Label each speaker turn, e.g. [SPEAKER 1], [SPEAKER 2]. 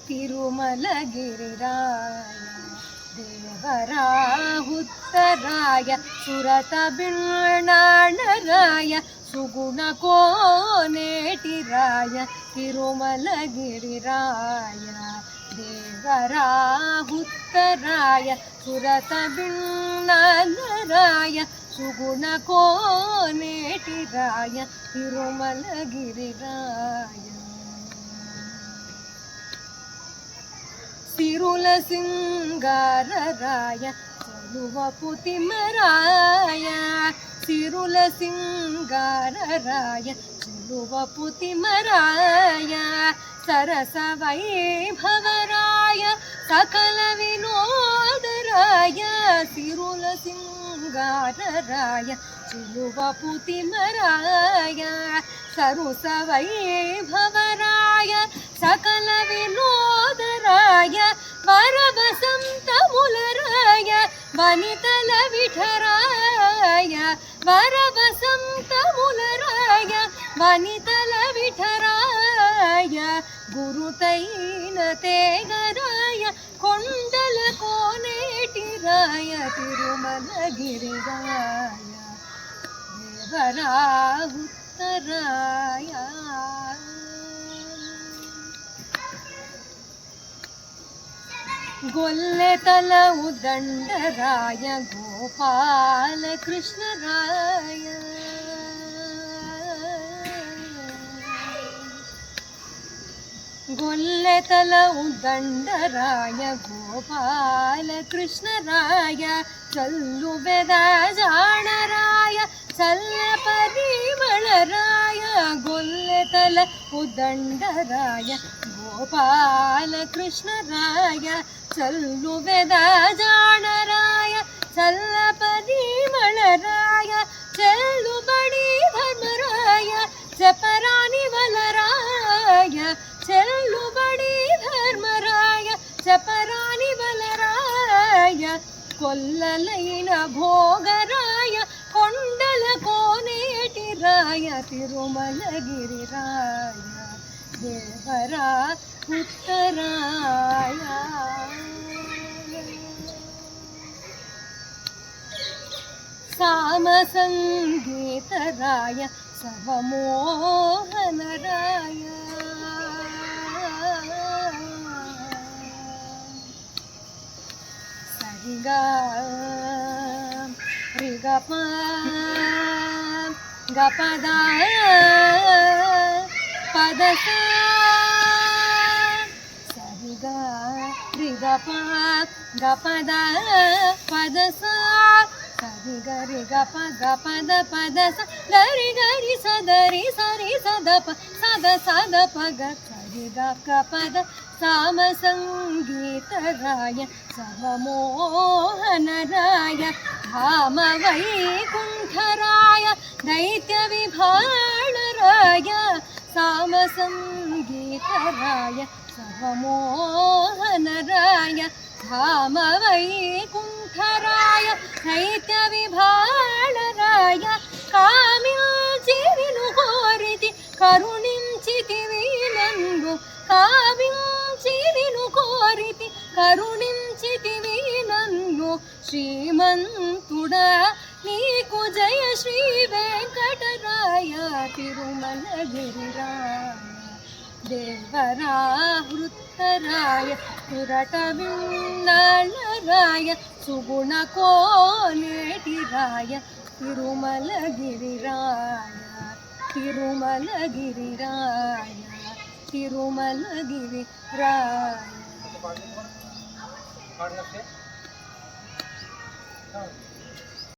[SPEAKER 1] तिरुमलगिरिराय देवराहुत्तराय सुरतबिण्णाणराय सुगुणकोनेटिराय तिरुमलगिरिराय देवराहुत्तराय सुरतबिण्णाणराय सुगुणकोनेटिराय तिरुमलगिरिराय सिरुलसिंगारराय चलुवपुतिमराय सिरुलसिंगारराय चलुवपुतिमराय सरसवैभवराय सकलविनोदराय सिरुलसिंगारराय चलुवपुतिमराय सरसवैभवराय सकलविनोदराय वरवसन्तमुलराय वनितलविठराय वरवसन्तमुलराय वनितलविठराय गुरुतैनतेगराय कोण्डलकोनेटिराय तिरुमलगिरिराय देवराहुत्तराय गोल्लेतल उदण्डराय गोपालकृष्णराय गोल्लेतल उदण्डराय गोपालकृष्णराय चल्लुबेदजाणराय चल्लपरिमळराय गोल्लेतल उदण्डराय गोपालकृष्णराय चल्लुबेदजाणराय चल्लपरिमळराय चल्लुबडी धर्मराय चपरानिवलराय चल्लुबडी धर्मराय चपरानिवलराय कोल्ललैन भोगराय कोण्डलकोनेटिराय तिरुमलगिरिराय देवराहुत्तराय सामसङ्गीतराय सर्वमोहनराय सरिगा रिगपा गपदा पदसा सरिगा रिगपा गपदा पदसा सरि गरि गप गपद पदसा गरि गरि सदरि सरि सदप सद सद पग सरि गपद सामसङ्गीतराय सर्वमोहनराय धामवैकुण्ठराय दैत्यविभाणराय सामसङ्गीतराय सर्वमोहनराय धामवैकुण्ठराय दैत्यविभाणराय कामिंचिरिनु कोरिति करुणिंचितिवि नन्नु कामिंचिरिनु कोरिति करुणिंचितिवि नन्नु श्रीमन्तुडा नीकु जय श्री वेंकटराय तिरुमलगिरिराय देवराहुत्तराय सुरटविण्णाणराय सुगुणकोनेटिराय तिरुमलगिरिराय तिरुमलगिरिराय तिरुमलगिरिराय